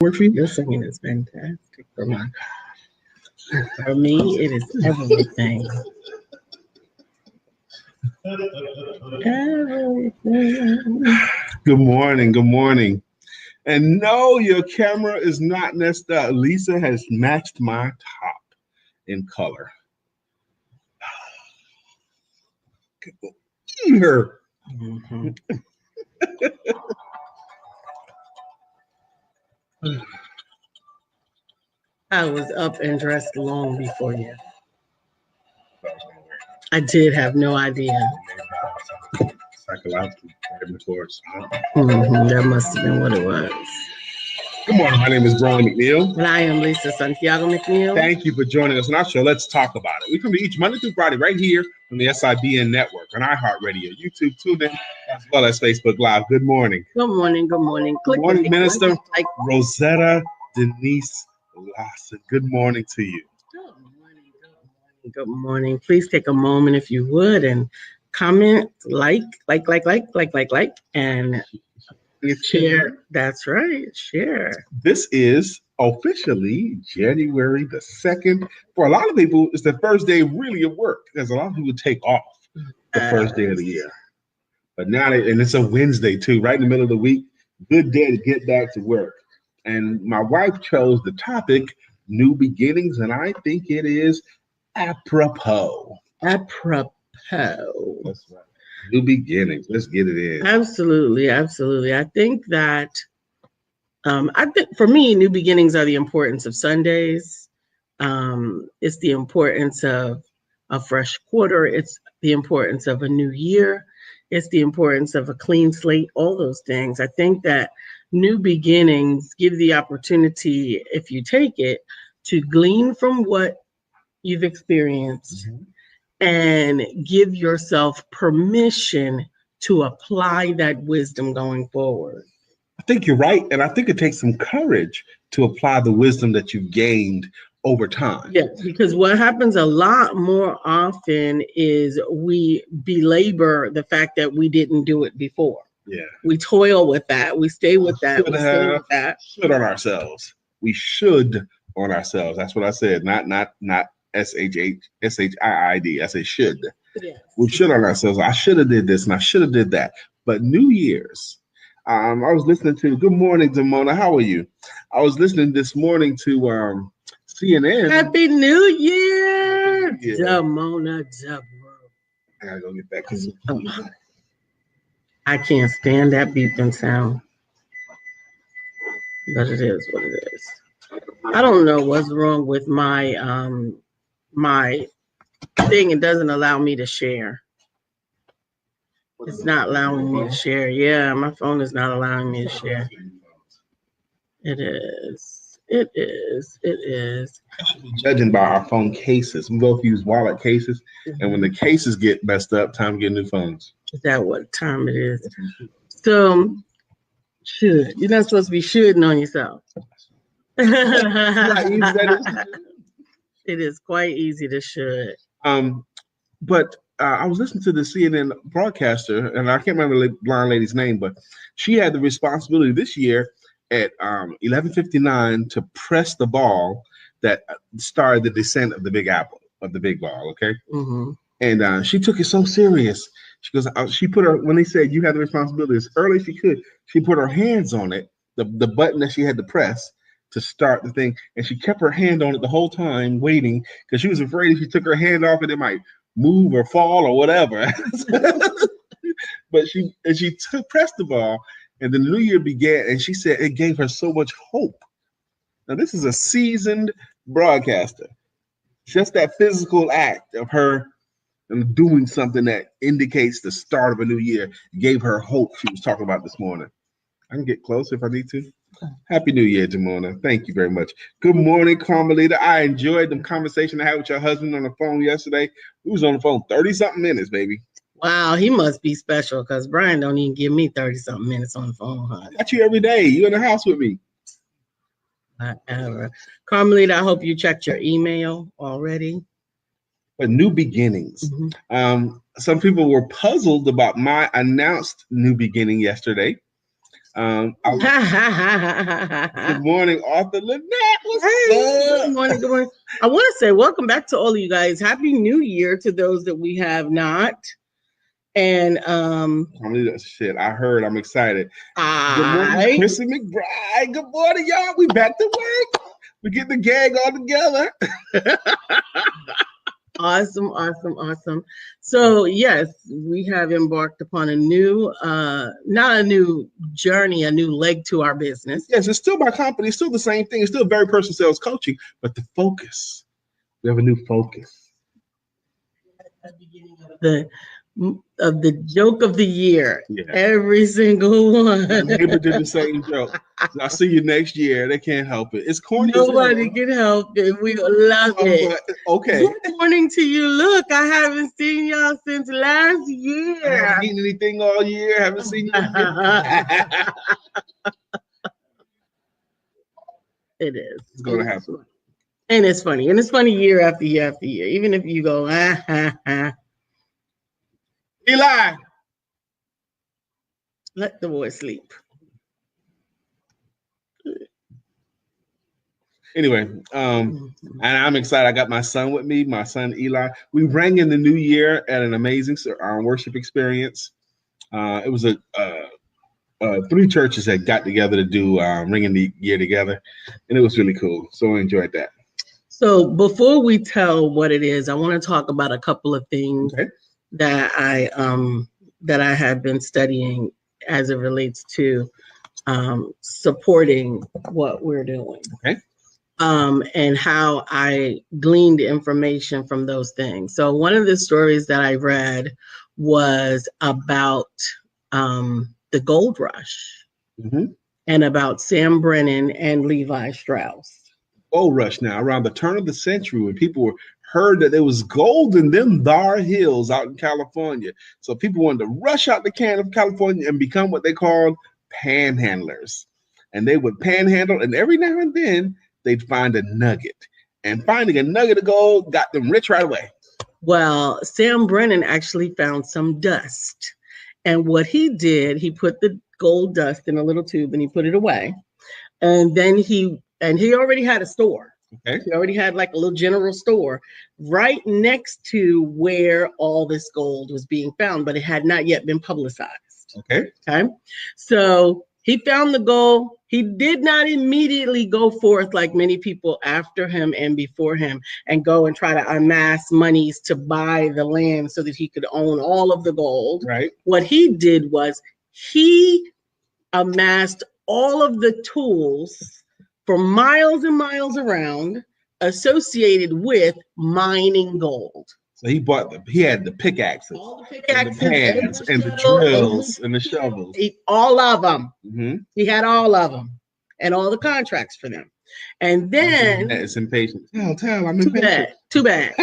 Work for you? Your singing is fantastic. Oh my God. For me, it is everything. Everything. Good morning. Good morning. And no, your camera is not messed up. Lisa has matched my top in color. Here. Mm-hmm. I was up and dressed long before you. I did have no idea. Psychologically, towards. That must have been what it was. Good morning. My name is Brian McNeill. And I am LisaSantiagoMcNeill. Thank you for joining us on our show. Let's talk about it. We come to each Monday through Friday right here on the SIBN network, on iHeartRadio, YouTube, TuneIn, as well as Facebook Live. Good morning. Good morning. Good morning. Good morning, Minister Rosetta Denise Lawson. Good morning to you. Good morning. Good morning. Please take a moment, if you would, and comment, like, and share. That's right. Share. This is officially January the 2nd. For a lot of people, it's the first day really of work, because a lot of people take off the first day of the year. But now, and it's a Wednesday too, right in the middle of the week. Good day to get back to work. And my wife chose the topic, new beginnings, and I think it is apropos. Apropos. That's right. New beginnings. Let's get it in. Absolutely. I think that for me, new beginnings are the importance of Sundays. It's the importance of a fresh quarter. It's the importance of a new year. It's the importance of a clean slate, all those things. I think that new beginnings give the opportunity, if you take it, to glean from what you've experienced and give yourself permission to apply that wisdom going forward. I think you're right. And I think it takes some courage to apply the wisdom that you've gained over time. Yeah, because what happens a lot more often is we belabor the fact that we didn't do it before. Yeah. We toil with that. We stay with that. We stay with that. Should on ourselves. We should on ourselves. That's what I said. Not SHIID. I say should. Yes. We should on ourselves. I should have did this and I should have did that. But New Year's, I was listening to, good morning, Damona. How are you? I was listening this morning to CNN. Happy New Year, Damona. I gotta go get that because I can't stand that beeping sound. But it is what it is. I don't know what's wrong with my my thing. It doesn't allow me to share. It's not allowing me to share. Yeah, my phone is not allowing me to share. It is. Judging by our phone cases, we both use wallet cases, and when the cases get messed up, time to get new phones. Is that what time it is? So, should you're not supposed to be shoulding on yourself. It is quite easy to should. But I was listening to the CNN broadcaster, and I can't remember the blonde lady's name, but she had the responsibility this year at 11:59 to press the ball that started the descent of the Big Apple, of the big ball, okay? And she took it so serious. She goes, she put her, when they said you had the responsibility as early as she could, she put her hands on it, the button that she had to press to start the thing, and she kept her hand on it the whole time waiting because she was afraid if she took her hand off it might move or fall or whatever. But she pressed the ball, and the new year began, and she said it gave her so much hope. Now, this is a seasoned broadcaster. Just that physical act of her doing something that indicates the start of a new year gave her hope. She was talking about this morning. I can get closer if I need to. Happy New Year, Jamona. Thank you very much. Good morning, Carmelita. I enjoyed the conversation I had with your husband on the phone yesterday. We was on the phone 30-something minutes, baby. Wow, he must be special because Brian don't even give me 30-something minutes on the phone, huh? I got you every day. You in the house with me. Whatever. Carmelita, I hope you checked your email already. But new beginnings. Some people were puzzled about my announced new beginning yesterday. Good morning, Arthur Lynette. What's up? Good morning. Good morning. I want to say welcome back to all of you guys. Happy New Year to those that we have not. And shit, I heard. I'm excited. Good morning, Chrissy McBride. Good morning, y'all. We back to work. We get the gang all together. Awesome. So yes, we have embarked upon a new, not a new journey, a new leg to our business. Yes, it's still my company. It's still the same thing. It's still very person sales coaching, but the focus. We have a new focus. At the beginning of the joke of the year, every single one. My neighbor did the same joke. I'll see you next year. They can't help it. It's corny. Nobody can help it. We love it. Okay. Good morning to you. Look, I haven't seen y'all since last year. I haven't eaten anything all year. Haven't seen you. It is. It's going to happen. And it's funny. And it's funny year after year after year. Even if you go, Eli, let the boy sleep. Anyway, and I'm excited. I got my son with me, my son Eli. We rang in the new year at an amazing worship experience. It was 3 churches that got together to do ringing the year together, and it was really cool. So I enjoyed that. So before we tell what it is, I want to talk about a couple of things. Okay. That I have been studying as it relates to supporting what we're doing. Okay. And how I gleaned information from those things. So one of the stories that I read was about the gold rush and about Sam Brennan and Levi Strauss. Gold rush now around the turn of the century when people heard that there was gold in them thar hills out in California. So people wanted to rush out to California and become what they called panhandlers. And they would panhandle, and every now and then they'd find a nugget. And finding a nugget of gold got them rich right away. Well, Sam Brennan actually found some dust. And what he did, he put the gold dust in a little tube and he put it away. And then he already had a store. Okay. He already had like a little general store right next to where all this gold was being found, but it had not yet been publicized. Okay. Okay. So he found the gold. He did not immediately go forth like many people after him and before him and go and try to amass monies to buy the land so that he could own all of the gold. Right. What he did was he amassed all of the tools for miles and miles around associated with mining gold. So he had the pickaxes, all the pickaxes, and the pans, and the drills, and the shovels. All of them. Mm-hmm. He had all of them and all the contracts for them. And then it's impatient. Tell, I'm impatient. Too bad.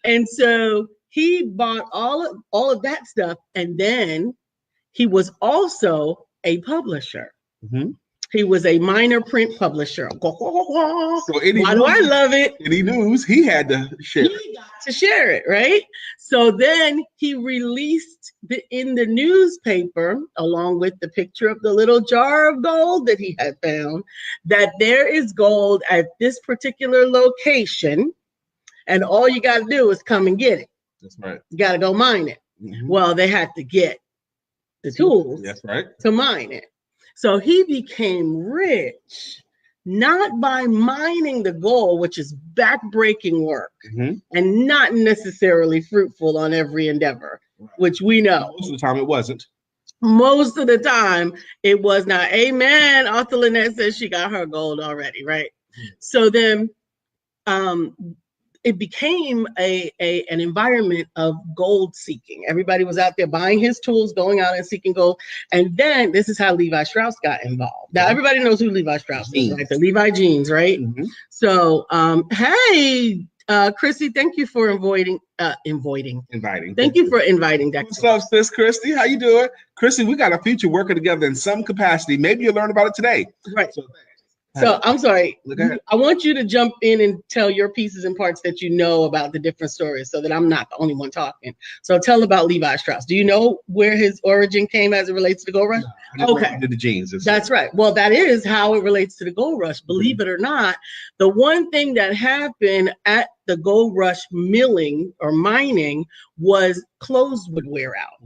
And so he bought all of that stuff, and then he was also a publisher. Mm-hmm. He was a minor print publisher. So why do I love it? Any news, he had to share it. He got to share it, right? So then he released in the newspaper, along with the picture of the little jar of gold that he had found, that there is gold at this particular location, and all you got to do is come and get it. That's right. You got to go mine it. Mm-hmm. Well, they had to get the tools. That's right. To mine it. So he became rich, not by mining the gold, which is backbreaking work and not necessarily fruitful on every endeavor, which we know. Most of the time it wasn't. Most of the time it was not. Amen. Arthur Lynette says she got her gold already, right? So then it became an environment of gold seeking. Everybody was out there buying his tools, going out and seeking gold. And then this is how Levi Strauss got involved. Now, everybody knows who Levi Strauss is, right? The Levi jeans, right? Mm-hmm. So, hey, Chrissy, thank you for inviting. Thank you for inviting Dexter. What's up, sis, Christy? How you doing? Christy, we got a future working together in some capacity. Maybe you'll learn about it today. Right. So, So I'm sorry. I want you to jump in and tell your pieces and parts that you know about the different stories so that I'm not the only one talking. So tell about Levi Strauss. Do you know where his origin came as it relates to the Gold Rush? No, okay. The jeans. That's right. Well, that is how it relates to the Gold Rush. Believe it or not, the one thing that happened at the Gold Rush milling or mining was clothes would wear out.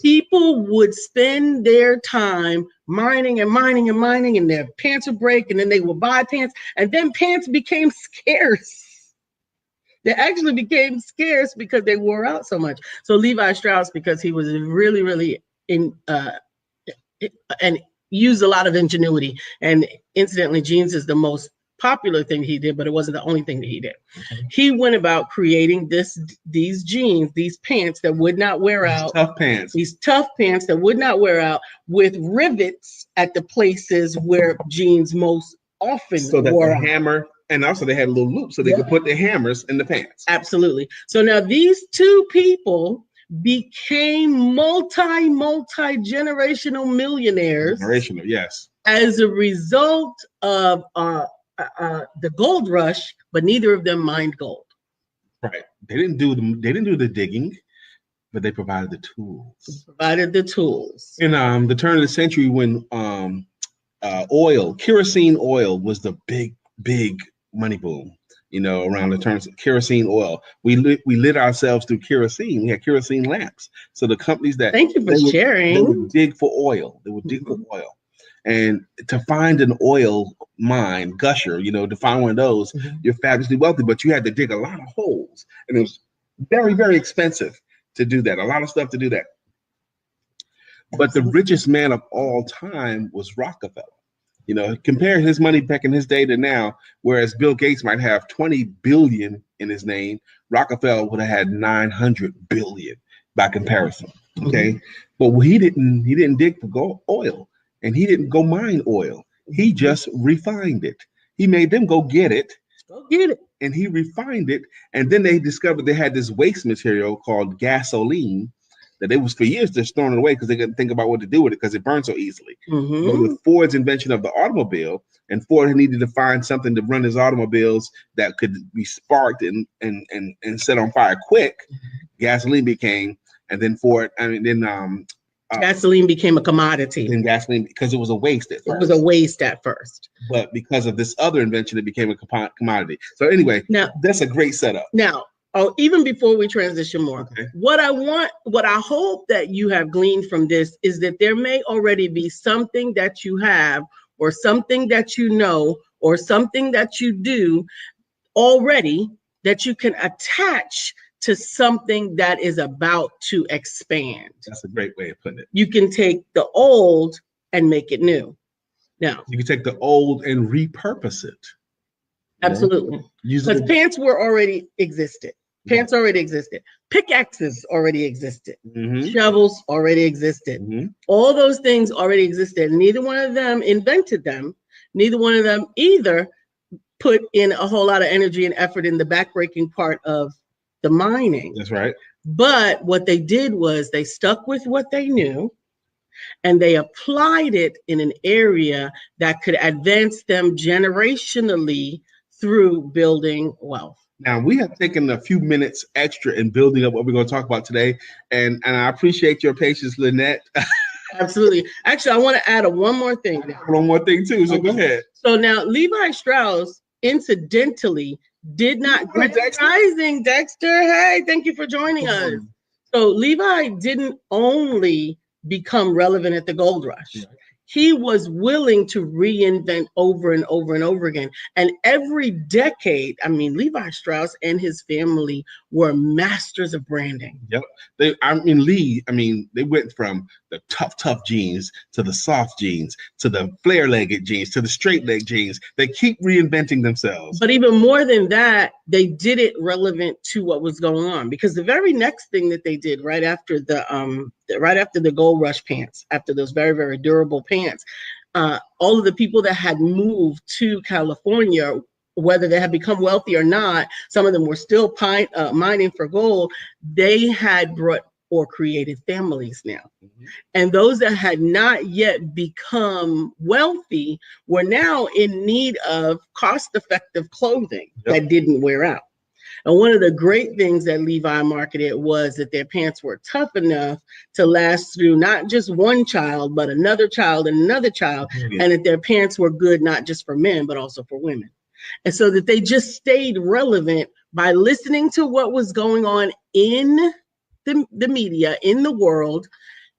People would spend their time mining and mining and mining, and their pants would break, and then they would buy pants, and then pants became scarce. They actually became scarce because they wore out so much. So Levi Strauss, because he was really, really and used a lot of ingenuity, and incidentally, jeans is the most popular thing he did, but it wasn't the only thing that he did. He went about creating these jeans, these pants that would not wear out. These tough pants that would not wear out, with rivets at the places where jeans most often wore out. Hammer, and also they had a little loop so they could put the hammers in the pants. Absolutely. So now these two people became multi-generational millionaires. Yes. As a result of the gold rush, but neither of them mined gold. Right. They didn't do the digging, but they provided the tools. In the turn of the century, when kerosene oil was the big money boom. Around the turn of kerosene oil, we lit ourselves through kerosene. We had kerosene lamps. So the companies that sharing. They would dig for oil. And to find an oil mine, gusher, to find one of those, you're fabulously wealthy, but you had to dig a lot of holes. And it was very, very expensive to do that. A lot of stuff to do that. But the richest man of all time was Rockefeller. Compare his money back in his day to now, whereas Bill Gates might have 20 billion in his name, Rockefeller would have had 900 billion by comparison. Okay. But he didn't dig for oil. And he didn't go mine oil. He just refined it. He made them go get it. And he refined it. And then they discovered they had this waste material called gasoline that they was for years just throwing it away because they couldn't think about what to do with it because it burned so easily. But with Ford's invention of the automobile, and Ford needed to find something to run his automobiles that could be sparked and set on fire quick, gasoline became, and then gasoline became a commodity. And gasoline, because it was a waste at first. But because of this other invention, it became a commodity. So anyway, now that's a great setup. Now, even before we transition more, what I hope that you have gleaned from this is that there may already be something that you have, or something that you know, or something that you do already that you can attach to something that is about to expand. That's a great way of putting it. You can take the old and make it new. Now, you can take the old and repurpose it. Absolutely. Because pants already existed. Pickaxes already existed. Shovels already existed. All those things already existed. Neither one of them invented them. Neither one of them either put in a whole lot of energy and effort in the backbreaking part of the mining. That's right. But what they did was they stuck with what they knew, and they applied it in an area that could advance them generationally through building wealth. Now, we have taken a few minutes extra in building up what we're going to talk about today, and I appreciate your patience, Lynette. Absolutely. Actually, I want to add one more thing. One more thing too, so go ahead. So now, Levi Strauss, incidentally, did not rising Dexter. Hey, thank you for joining us. So Levi didn't only become relevant at the gold rush. He was willing to reinvent over and over and over again. And every decade, Levi Strauss and his family were masters of branding. Yep. They went from the tough jeans to the soft jeans to the flare-legged jeans to the straight-leg jeans. They keep reinventing themselves. But even more than that, they did it relevant to what was going on, because the very next thing that they did right after the gold rush pants, after those very, very durable pants, all of the people that had moved to California, whether they had become wealthy or not, some of them were still mining for gold. They had brought or created families now. Mm-hmm. And those that had not yet become wealthy were now in need of cost-effective clothing that didn't wear out. And one of the great things that Levi marketed was that their pants were tough enough to last through not just one child, but another child and another child, and that their pants were good not just for men, but also for women. And so that they just stayed relevant by listening to what was going on in the media, in the world,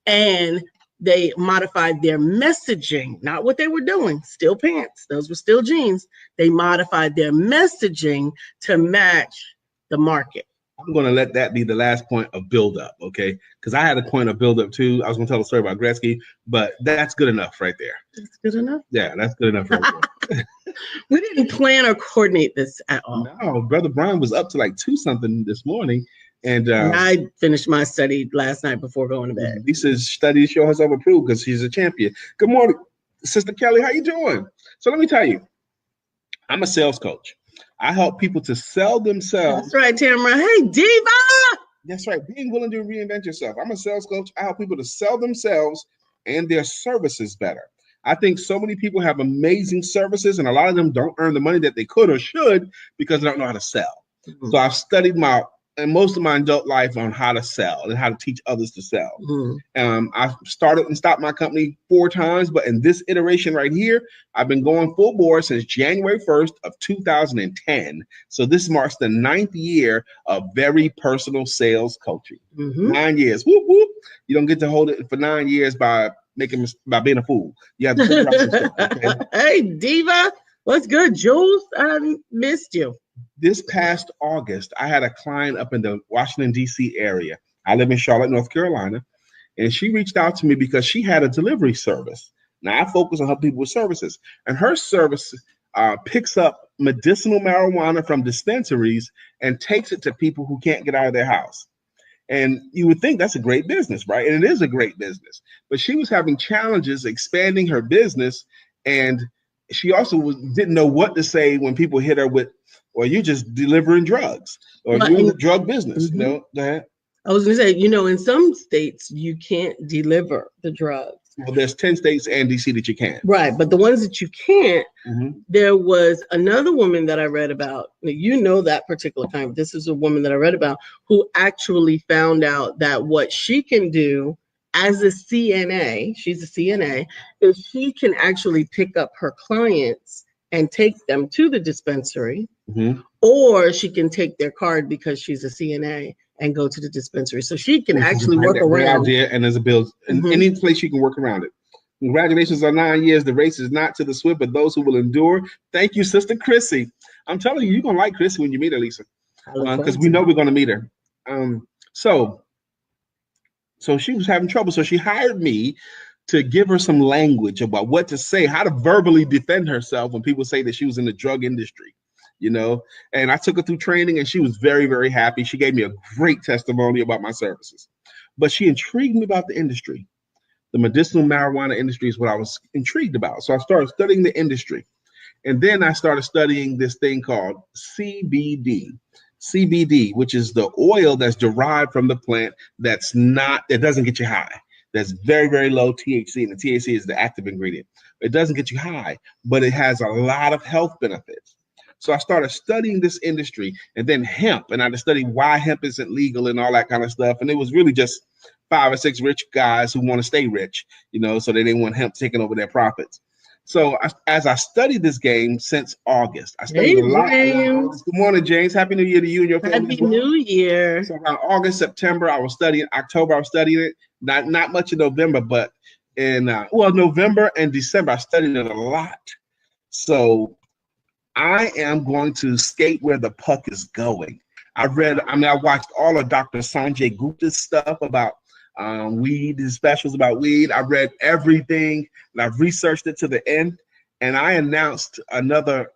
and they modified their messaging, not what they were doing, still pants, those were still jeans. They modified their messaging to match the market. I'm going to let that be the last point of build-up, okay? Because I had a point of build-up too. I was going to tell a story about Gretzky, but that's good enough right there. That's good enough? Yeah, that's good enough right there. We didn't plan or coordinate this at all. No, Brother Brian was up to like 2-something this morning. And I finished my study last night before going to bed. Lisa's studies show herself approved because she's a champion. Good morning, Sister Kelly. How you doing? So let me tell you, I'm a sales coach. I help people to sell themselves. That's right, Tamara. Hey, Diva. That's right. Being willing to reinvent yourself. I'm a sales coach. I help people to sell themselves and their services better. I think so many people have amazing services, and a lot of them don't earn the money that they could or should because they don't know how to sell. Mm-hmm. So I've studied most of my adult life on how to sell and how to teach others to sell. Mm-hmm. I started and stopped my company 4 times, but in this iteration right here, I've been going full bore since January 1st of 2010. So this marks the 9th year of very personal sales coaching. Mm-hmm. 9 years. Whoop, whoop. You don't get to hold it for 9 years by being a fool. You have to figure out some stuff, okay? Hey, Diva. What's good, Jules? I missed you. This past August, I had a client up in the Washington, D.C. area. I live in Charlotte, North Carolina, and she reached out to me because she had a delivery service. Now, I focus on helping people with services, and her service picks up medicinal marijuana from dispensaries and takes it to people who can't get out of their house. And you would think that's a great business, right? And it is a great business. But she was having challenges expanding her business, and she also didn't know what to say when people hit her with, or you just delivering drugs or doing the drug business. Mm-hmm. You know, go ahead. I was going to say, in some states, you can't deliver the drugs. Well, there's 10 states and DC that you can. Right. But the ones that you can't, mm-hmm. There was another woman that I read about. That particular time. This is a woman that I read about who actually found out that what she can do as a CNA, she's a CNA, is she can actually pick up her clients and take them to the dispensary, mm-hmm. or she can take their card because she's a CNA and go to the dispensary. So she can actually work around it. And there's a bill in mm-hmm. any place you can work around it. Congratulations on 9 years. The race is not to the swift, but those who will endure. Thank you, Sister Chrissy. I'm telling you, you're going to like Chrissy when you meet her, Lisa, because we know we're going to meet her. So she was having trouble. So she hired me to give her some language about what to say, how to verbally defend herself when people say that she was in the drug industry, and I took her through training, and she was very, very happy. She gave me a great testimony about my services, but she intrigued me about the industry. The medicinal marijuana industry is what I was intrigued about. So I started studying the industry, and then I started studying this thing called CBD, which is the oil that's derived from the plant that doesn't get you high. That's very, very low THC, and the THC is the active ingredient. It doesn't get you high, but it has a lot of health benefits. So I started studying this industry, and then hemp, and I studied why hemp isn't legal and all that kind of stuff. And it was really just 5 or 6 rich guys who want to stay rich, so they didn't want hemp taking over their profits. So as I studied this game since August, I studied a lot. Good morning, James. Happy New Year to you and your family. Happy New Year. So around August, September, I was studying. October, I was studying it. Not much in November, but in November and December, I studied it a lot. So I am going to skate where the puck is going. I watched all of Dr. Sanjay Gupta's stuff about weed, his specials about weed. I read everything, and I've researched it to the end. And I announced another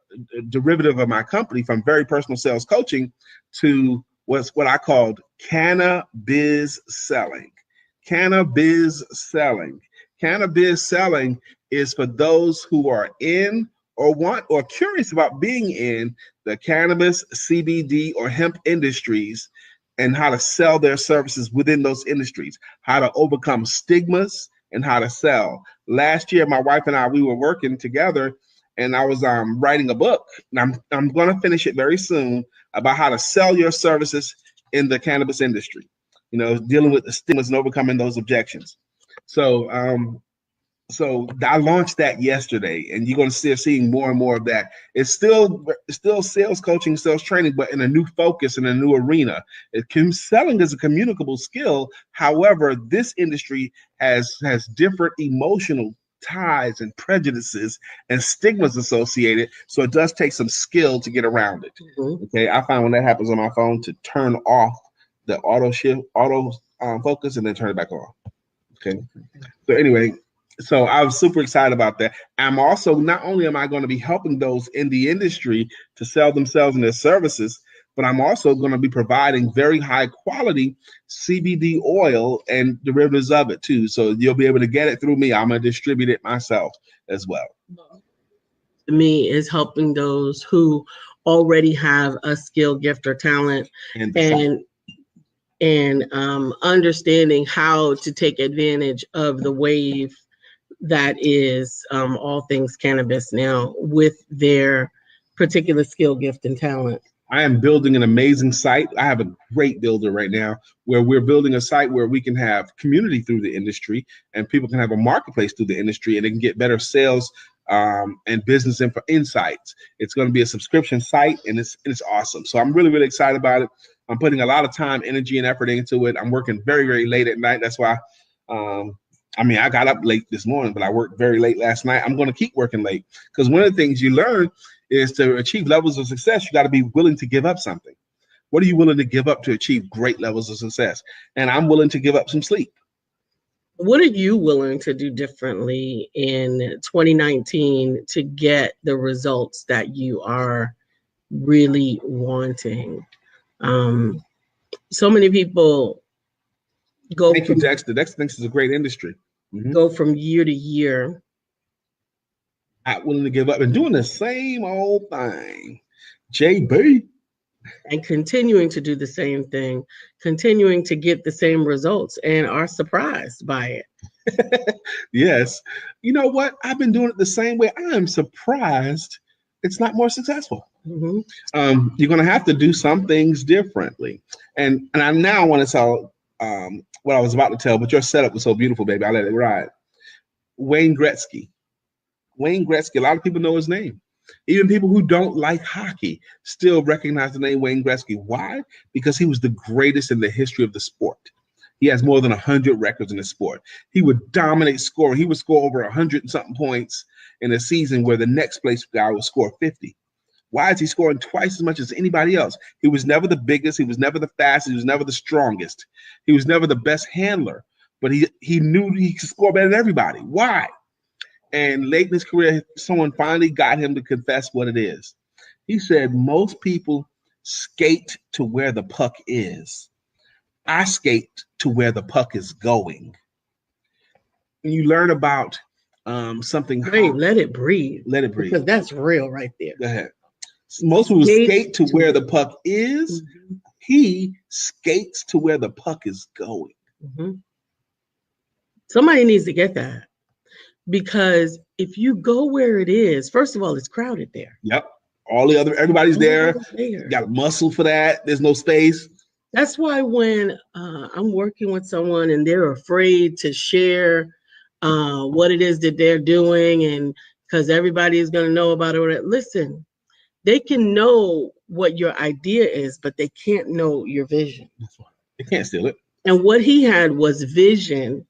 derivative of my company from very personal sales coaching to what I called Cannabiz selling. Cannabiz selling. Cannabiz selling is for those who are in or want or curious about being in the cannabis, CBD, or hemp industries and how to sell their services within those industries, how to overcome stigmas and how to sell. Last year, my wife and I, we were working together, and I was writing a book, and I'm going to finish it very soon, about how to sell your services in the cannabis industry, dealing with the stigmas and overcoming those objections. So I launched that yesterday, and you're going to start seeing more and more of that. It's still sales coaching, sales training, but in a new focus, in a new arena. Selling is a communicable skill. However, this industry has different emotional ties and prejudices and stigmas associated. So it does take some skill to get around it. Mm-hmm. Okay, I find when that happens on my phone to turn off the auto focus and then turn it back on. Okay. So anyway. So I was super excited about that. I'm also, not only am I going to be helping those in the industry to sell themselves and their services, but I'm also going to be providing very high quality CBD oil and derivatives of it too. So you'll be able to get it through me. I'm going to distribute it myself as well. To me, is helping those who already have a skill, gift, or talent, and understanding how to take advantage of the wave that is all things cannabis now with their particular skill, gift, and talent. I am building an amazing site. I have a great builder right now where we're building a site where we can have community through the industry, and people can have a marketplace through the industry, and they can get better sales and business insights. It's going to be a subscription site, and it's awesome. So I'm really, really excited about it. I'm putting a lot of time, energy, and effort into it. I'm working very, very late at night. That's why I got up late this morning, but I worked very late last night. I'm going to keep working late, because one of the things you learn is to achieve levels of success, you got to be willing to give up something. What are you willing to give up to achieve great levels of success? And I'm willing to give up some sleep. What are you willing to do differently in 2019 to get the results that you are really wanting? So many people go. Thank you, Dexter. Dexter thinks it's a great industry. Mm-hmm. Go from year to year. Not willing to give up and doing the same old thing. JB. And continuing to do the same thing, continuing to get the same results, and are surprised by it. Yes. You know what? I've been doing it the same way. I am surprised it's not more successful. Mm-hmm. You're going to have to do some things differently. And I now want to tell what I was about to tell, but your setup was so beautiful, baby. I let it ride. Wayne Gretzky. Wayne Gretzky, a lot of people know his name. Even people who don't like hockey still recognize the name Wayne Gretzky. Why? Because he was the greatest in the history of the sport. He has more than 100 records in the sport. He would dominate scoring. He would score over 100 and something points in a season where the next place guy would score 50. Why is he scoring twice as much as anybody else? He was never the biggest. He was never the fastest. He was never the strongest. He was never the best handler. But he knew he could score better than everybody. Why? And late in his career, someone finally got him to confess what it is. He said, most people skate to where the puck is. I skate to where the puck is going. When you learn about something. Wait, let it breathe. Let it breathe. Because that's real right there. Go ahead. Most people skate to where the puck is. Mm-hmm. He skates to where the puck is going. Mm-hmm. Somebody needs to get that. Because if you go where it is, first of all, it's crowded there. Yep. Everybody's there. You got a muscle for that. There's no space. That's why when I'm working with someone and they're afraid to share what it is that they're doing, and because everybody is going to know about it, listen, they can know what your idea is, but they can't know your vision. That's why. They can't steal it. And what he had was vision.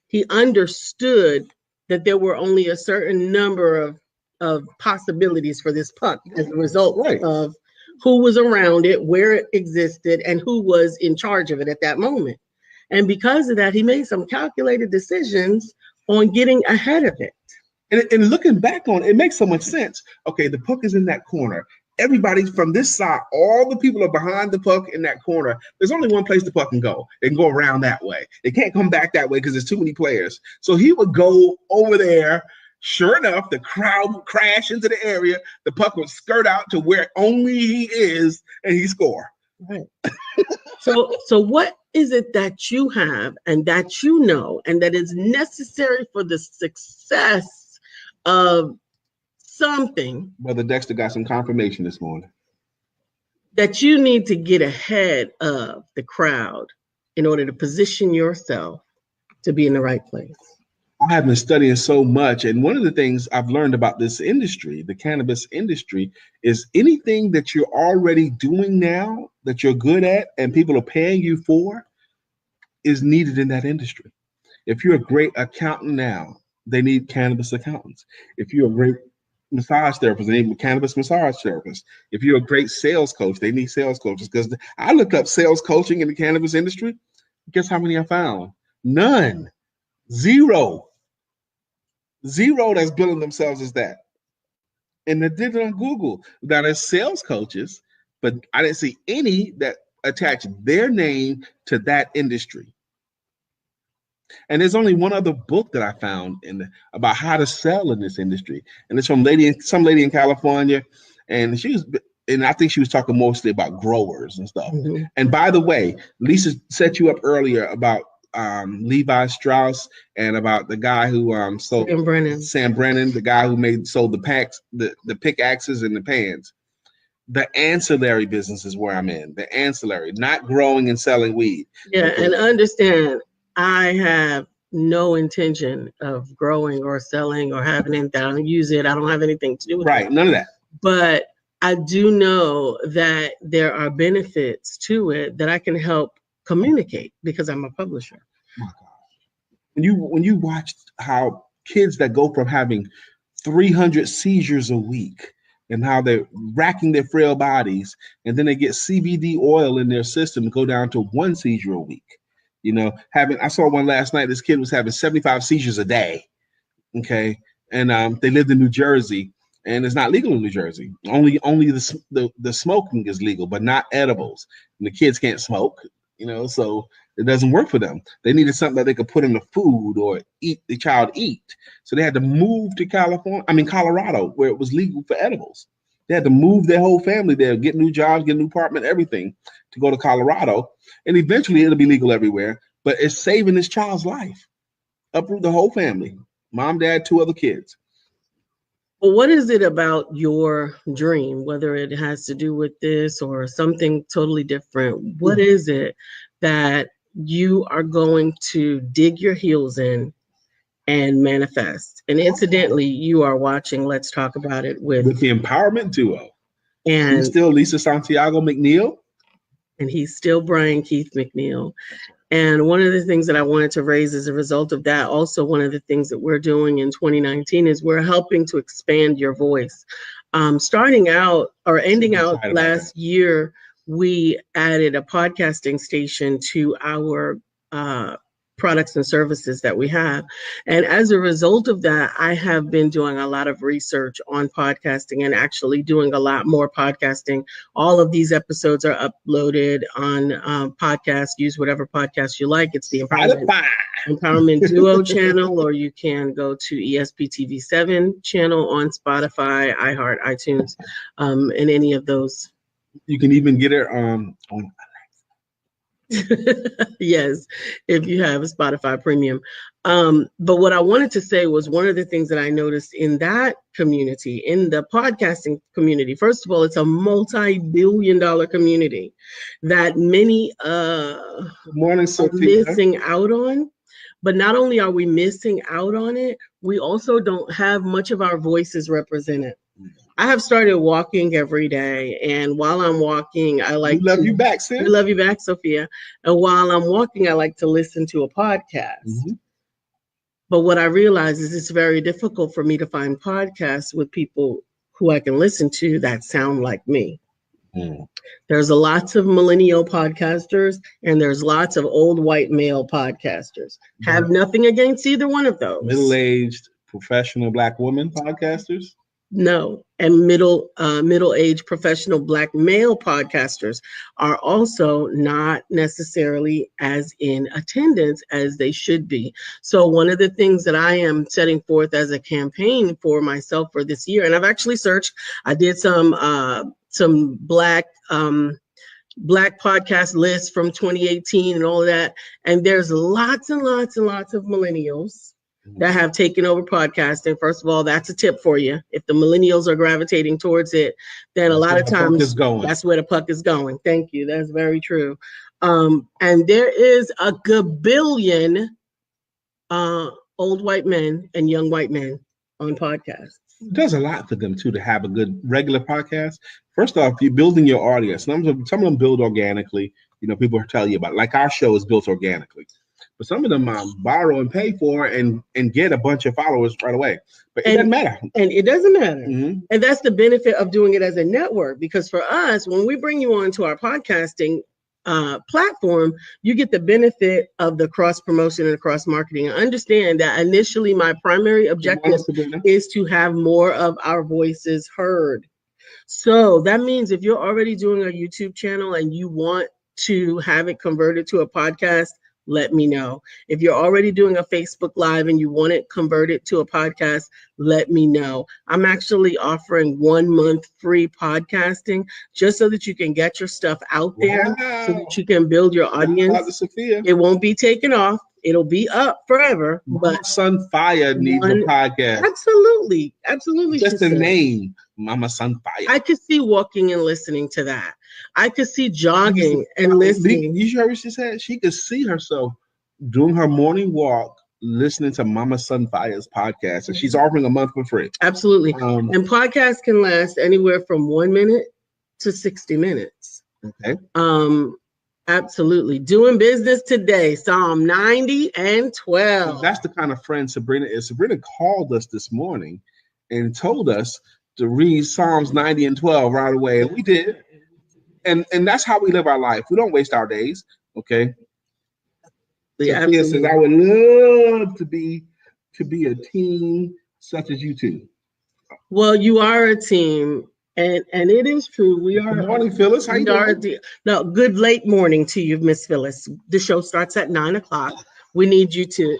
He understood that there were only a certain number of possibilities for this puck as a result of who was around it, where it existed, and who was in charge of it at that moment. And because of that, he made some calculated decisions on getting ahead of it. And looking back on it, it makes so much sense. Okay, the puck is in that corner. Everybody from this side, all the people are behind the puck in that corner. There's only one place the puck can go. It can go around that way. It can't come back that way because there's too many players. So he would go over there. Sure enough, the crowd would crash into the area. The puck would skirt out to where only he is, and he score. Right. So what is it that you have and that you know and that is necessary for the success of something? Brother Dexter got some confirmation this morning. That you need to get ahead of the crowd in order to position yourself to be in the right place. I have been studying so much, and one of the things I've learned about this industry, the cannabis industry, is anything that you're already doing now that you're good at and people are paying you for is needed in that industry. If you're a great accountant now, they need cannabis accountants. If you're a great massage therapist, they need cannabis massage therapists. If you're a great sales coach, they need sales coaches. Because I looked up sales coaching in the cannabis industry. Guess how many I found? None. Zero that's billing themselves as that. And they did it on Google. Now there's sales coaches, but I didn't see any that attach their name to that industry. And there's only one other book that I found about how to sell in this industry, and it's from some lady in California, and I think she was talking mostly about growers and stuff. Mm-hmm. And by the way, Lisa set you up earlier about Levi Strauss and about the guy who sold Sam Brennan, the guy who sold the packs, the pickaxes and the pans. The ancillary business is where I'm in. The ancillary, not growing and selling weed. Yeah, and understand, I have no intention of growing or selling or having anything. I don't use it. I don't have anything to do with it. Right, none of that. But I do know that there are benefits to it that I can help communicate because I'm a publisher. Oh my gosh. When you watch how kids that go from having 300 seizures a week and how they're racking their frail bodies, and then they get CBD oil in their system, go down to 1 seizure a week. I saw one last night. This kid was having 75 seizures a day. Okay, and they lived in New Jersey, and it's not legal in New Jersey. Only the smoking is legal, but not edibles. And the kids can't smoke. So it doesn't work for them. They needed something that they could put in the food or the child eat. So they had to move to Colorado, where it was legal for edibles. They had to move their whole family there, get new jobs, get a new apartment, everything, to go to Colorado. And eventually it'll be legal everywhere, but it's saving this child's life. Uproot the whole family, mom, dad, 2 other kids. Well, what is it about your dream, whether it has to do with this or something totally different? What is it that you are going to dig your heels in and manifest? And incidentally, you are watching Let's Talk About It with the Empowerment Duo. And he's still LisaSantiagoMcNeill. And he's still Brian Keith McNeill. And one of the things that I wanted to raise as a result of that, also one of the things that we're doing in 2019 is we're helping to expand your voice. Starting out or ending out last year, we added a podcasting station to our products and services that we have. And as a result of that, I have been doing a lot of research on podcasting and actually doing a lot more podcasting. All of these episodes are uploaded on podcasts. Use whatever podcast you like. It's the Empowerment Duo channel, or you can go to ESPTV7 channel on Spotify, iHeart, iTunes, and any of those. You can even get it on Yes, if you have a Spotify premium. But what I wanted to say was one of the things that I noticed in that community, in the podcasting community, first of all, it's a multi-billion-dollar community that many are missing out on. But not only are we missing out on it, we also don't have much of our voices represented. I have started walking every day, and while I'm walking, I like to love you back, sis. We love you back, Sophia. And while I'm walking, I like to listen to a podcast. Mm-hmm. But what I realize is it's very difficult for me to find podcasts with people who I can listen to that sound like me. Mm. There's lots of millennial podcasters, and there's lots of old white male podcasters. Mm-hmm. Have nothing against either one of those. Middle-aged professional Black women podcasters? No, and middle-aged professional Black male podcasters are also not necessarily as in attendance as they should be. So one of the things that I am setting forth as a campaign for myself for this year, and I've actually searched, I did some Black Black podcast list from 2018 and all of that. And there's lots and lots and lots of millennials that have taken over podcasting. First of all, that's a tip for you. If the millennials are gravitating towards it, then a lot of times that's where the puck is going. Thank you. That's very true. And there is a gabillion old white men and young white men on podcasts. It does a lot for them too to have a good regular podcast. First off, you're building your audience. Some of them build organically. You know, people tell you about, like our show is built organically. But some of them borrow and pay for and get a bunch of followers right away. But it doesn't matter. And it doesn't matter. Mm-hmm. And that's the benefit of doing it as a network. Because for us, when we bring you on to our podcasting platform, you get the benefit of the cross promotion and cross marketing. And understand that initially my primary objective is to have more of our voices heard. So that means if you're already doing a YouTube channel and you want to have it converted to a podcast, let me know. If you're already doing a Facebook Live and you want it converted to a podcast, let me know. I'm actually offering 1 month free podcasting just so that you can get your stuff out there, so that you can build your audience. It won't be taken off. It'll be up forever. But Sunfire needs a podcast. Absolutely. Just the name, Mama Sunfire. I could see walking and listening to that. I could see jogging and listening. You heard what she said? She could see herself doing her morning walk, listening to Mama Sunfire's podcast, and she's offering a month for free. Absolutely. And podcasts can last anywhere from 1 minute to 60 minutes. Okay. Absolutely. Doing business today, Psalm 90 and 12. That's the kind of friend Sabrina is. Sabrina called us this morning and told us to read Psalms 90 and 12 right away, and we did. And that's how we live our life. We don't waste our days. Okay. Yeah, Sophia says, I would love to be a team such as you two. Well, you are a team, and it is true. We are. Good morning, Phyllis. How you doing? No, good late morning to you, Miss Phyllis. The show starts at 9 o'clock. We need you to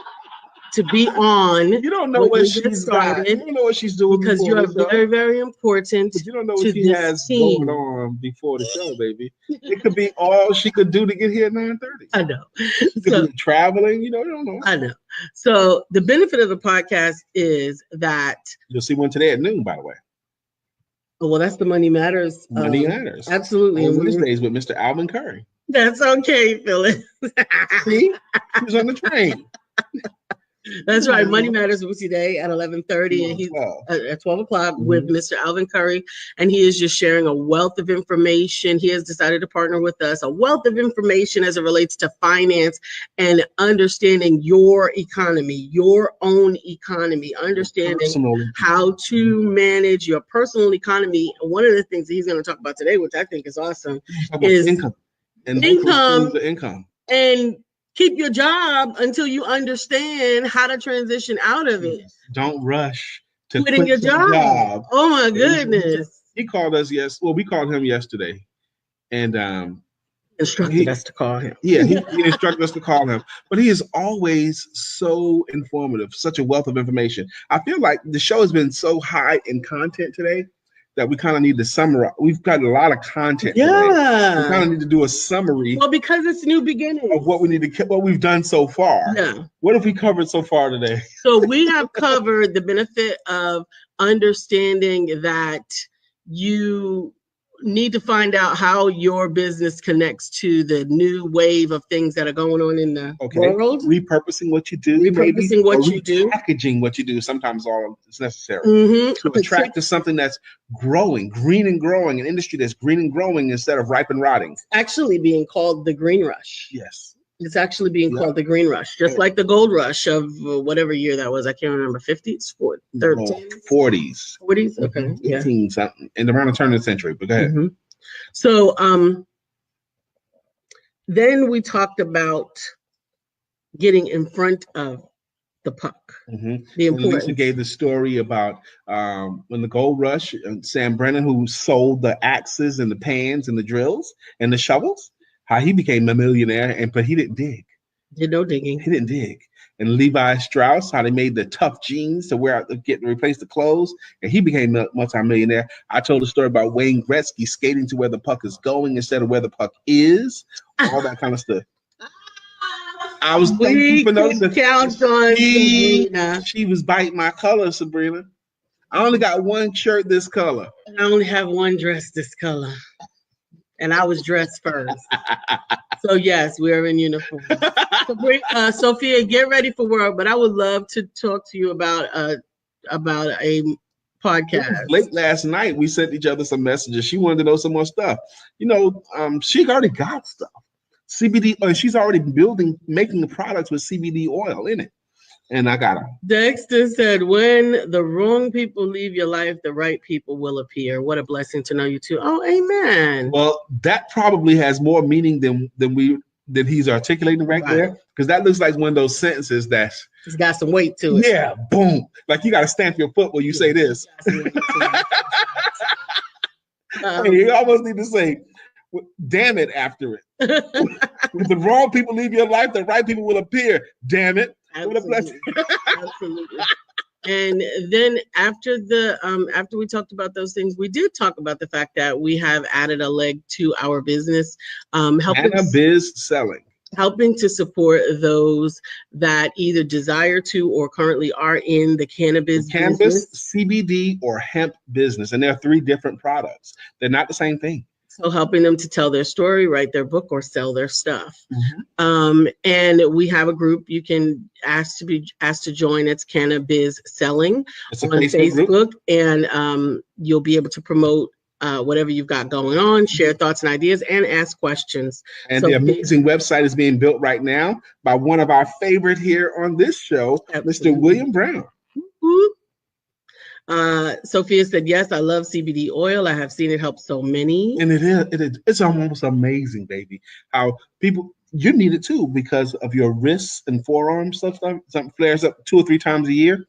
be on. You don't know what she's got. You don't know what she's doing because you are very, very important. But you don't know what she has going on before the show, baby. It could be all she could do to get here at 9:30. I know. She could be traveling. You don't know. I know. So the benefit of the podcast is that you'll see one today at noon, by the way. Well, that's the Money Matters. Money Matters. Absolutely. On Wednesdays with Mr. Alvin Curry. That's okay, Phyllis. See? He was on the train. That's right. Money Matters with today at 11:30 and he's at 12 o'clock with Mr. Alvin Curry, and he is just sharing a wealth of information. He has decided to partner with us, a wealth of information as it relates to finance and understanding your economy, your own economy, understanding how to manage your personal economy. And one of the things that he's going to talk about today, which I think is awesome, is income and keep your job until you understand how to transition out of it. Don't rush to quitting your job. Oh my goodness. He called us we called him yesterday. And instructed us to call him. Yeah, he instructed us to call him. But he is always so informative, such a wealth of information. I feel like the show has been so high in content today that we kind of need to summarize. We've got a lot of content. Yeah, today. We kind of need to do a summary. Well, because it's new beginnings of what we've done so far. Yeah. What have we covered so far today? So we have covered the benefit of understanding that you need to find out how your business connects to the new wave of things that are going on in the world. Repurposing what you do. Packaging what you do. Sometimes all is necessary to attract to something that's growing, green and growing, an industry that's green and growing instead of ripe and rotting. It's actually being called the green rush. Yes. It's actually being called the green rush, just like the gold rush of whatever year that was. I can't remember. 50s, 40s, 40s. 40s. Okay. Yeah. 18 something, and around the turn of the century. But go ahead. So then we talked about getting in front of the puck. The importance. Lisa gave the story about when the gold rush, Sam Brennan, who sold the axes and the pans and the drills and the shovels, how he became a millionaire, but he didn't dig. Did no digging. He didn't dig. and Levi Strauss, how they made the tough jeans to wear out to replace the clothes, and he became a multimillionaire. I told a story about Wayne Gretzky skating to where the puck is going instead of where the puck is, all that kind of stuff. I was thankful for noticing. Count on Sabrina. She was biting my color, Sabrina. I only got one shirt this color. I only have one dress this color. And I was dressed first. So yes, we are in uniform. Sophia, get ready for work. But I would love to talk to you about a podcast. Late last night, we sent each other some messages. She wanted to know some more stuff. She already got stuff. CBD. She's already making the products with CBD oil in it. And I got her. Dexter said, when the wrong people leave your life, the right people will appear. What a blessing to know you too. Oh, amen. Well, that probably has more meaning than he's articulating right there. Because that looks like one of those sentences that's it's got some weight to it. Yeah, boom. Like you got to stamp your foot when you say this. You almost need to say, damn it, after it. With the wrong people leave your life, the right people will appear. Damn it. Absolutely. Absolutely. And then after we talked about those things, we did talk about the fact that we have added a leg to our business, Cannabiz selling, helping to support those that either desire to or currently are in the cannabis business. CBD, or hemp business. And there are 3 different products. They're not the same thing. So helping them to tell their story, write their book, or sell their stuff. And we have a group you can ask to join. It's Cannabiz Selling on Facebook. And you'll be able to promote whatever you've got going on, share thoughts and ideas, and ask questions. And the amazing website is being built right now by one of our favorite here on this show, Absolutely. Mr. William Brown. Sophia said, yes, I love CBD oil. I have seen it help so many. And it's almost amazing, baby, how people, you need it too because of your wrists and forearms stuff. Something flares up 2 or 3 times a year.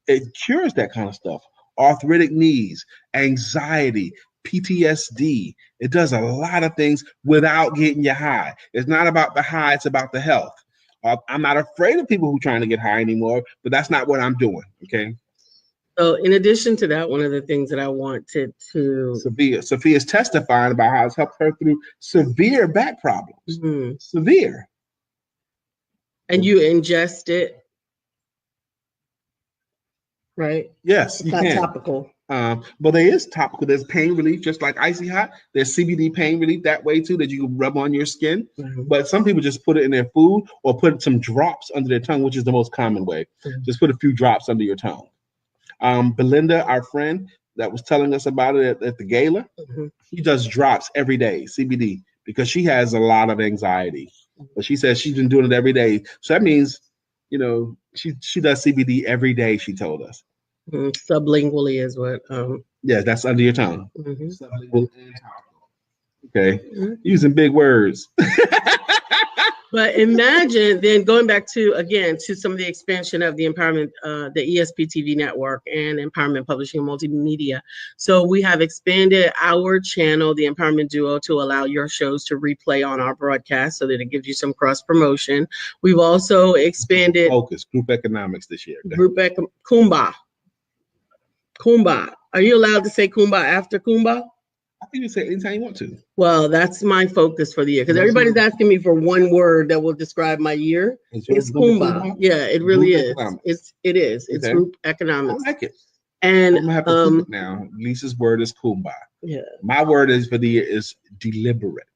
It cures that kind of stuff. Arthritic knees, anxiety, PTSD. It does a lot of things without getting you high. It's not about the high, it's about the health. I'm not afraid of people who are trying to get high anymore, but that's not what I'm doing, okay? So in addition to that, one of the things that I wanted to... Sophia's testifying about how it's helped her through severe back problems. Mm-hmm. Severe. And you ingest it, right? Yes, it's not topical. But there is topical. There's pain relief, just like Icy Hot. There's CBD pain relief that way too, that you can rub on your skin. Mm-hmm. But some people just put it in their food or put some drops under their tongue, which is the most common way. Mm-hmm. Just put a few drops under your tongue. Belinda, our friend that was telling us about it at the gala, mm-hmm. she does drops every day, CBD, because she has a lot of anxiety. But she says she's been doing it every day. So that means, she does CBD every day, she told us. Mm-hmm. Sublingually is what. Yeah, that's under your tongue. Mm-hmm. Sublingual and topical. Okay, mm-hmm. Using big words. But imagine then going back to some of the expansion of the empowerment, the ESP TV network and Empowerment Publishing and Multimedia. So we have expanded our channel, the Empowerment Duo, to allow your shows to replay on our broadcast so that it gives you some cross promotion. We've also expanded group economics this year. Kumba. Are you allowed to say Kumba after Kumba? I think you say anytime you want to. Well, that's my focus for the year because everybody's asking me for one word that will describe my year. It's Kumba. Yeah, it really is. It is. It's group economics. I like it. And I'm gonna have to it now. Lisa's word is Kumba. Yeah. My word is for the year is deliberate.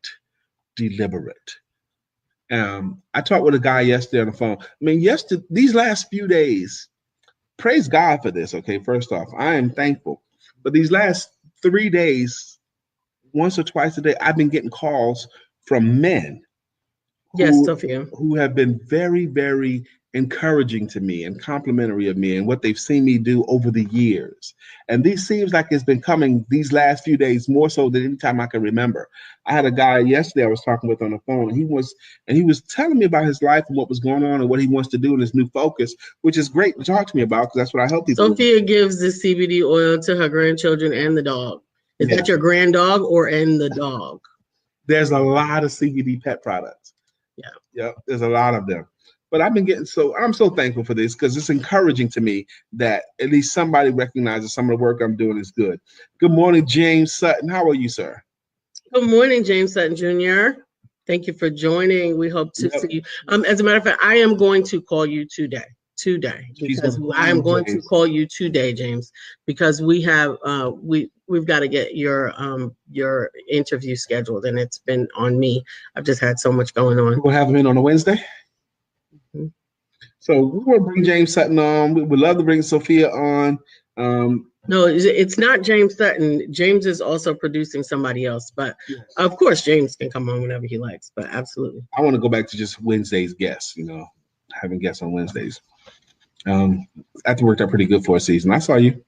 Deliberate. I talked with a guy yesterday on the phone. I mean, these last few days, praise God for this. Okay, first off, I am thankful. But these last 3 days, once or twice a day, I've been getting calls from men. Sophia. Who have been very, very encouraging to me and complimentary of me and what they've seen me do over the years. And this seems like it's been coming these last few days more so than any time I can remember. I had a guy yesterday I was talking with on the phone, and he was telling me about his life and what was going on and what he wants to do in his new focus, which is great to talk to me about because that's what I help people. Sophia gives the CBD oil to her grandchildren and the dog. Is that your grand dog and the dog? There's a lot of CBD pet products. Yeah. Yep. There's a lot of them. But I'm so thankful for this because it's encouraging to me that at least somebody recognizes some of the work I'm doing is good. Good morning, James Sutton. How are you, sir? Good morning, James Sutton Jr. Thank you for joining. We hope to see you. As a matter of fact, I am going to call you today, because I am going to call you today, James, because we have we've got to get your interview scheduled, and it's been on me. I've just had so much going on. We'll have him in on a Wednesday. Mm-hmm. So we want to bring James Sutton on. We would love to bring Sophia on. No, it's not James Sutton. James is also producing somebody else, but yes. Of course James can come on whenever he likes, but absolutely. I want to go back to just Wednesday's guests, having guests on Wednesdays. That worked out pretty good for a season. I saw you.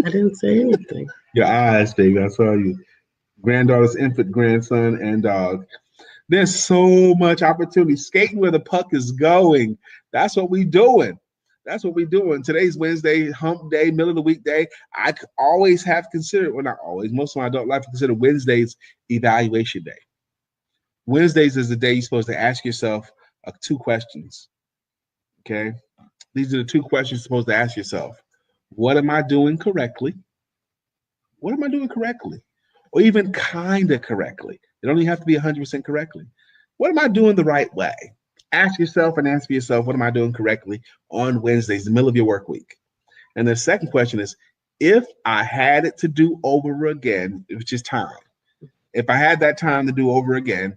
I didn't say anything. Your eyes, baby. I saw you. Granddaughter's infant, grandson, and dog. There's so much opportunity. Skating where the puck is going. That's what we're doing. Today's Wednesday, hump day, middle of the week day. I always have considered, well, not always, most of my adult life, consider Wednesdays evaluation day. Wednesdays is the day you're supposed to ask yourself 2 questions. Okay? These are the 2 questions you're supposed to ask yourself. What am I doing correctly? What am I doing correctly? Or even kind of correctly. It don't even have to be 100% correctly. What am I doing the right way? Ask yourself and answer yourself, what am I doing correctly on Wednesdays, the middle of your work week? And the second question is, if I had it to do over again, which is time, if I had that time to do over again,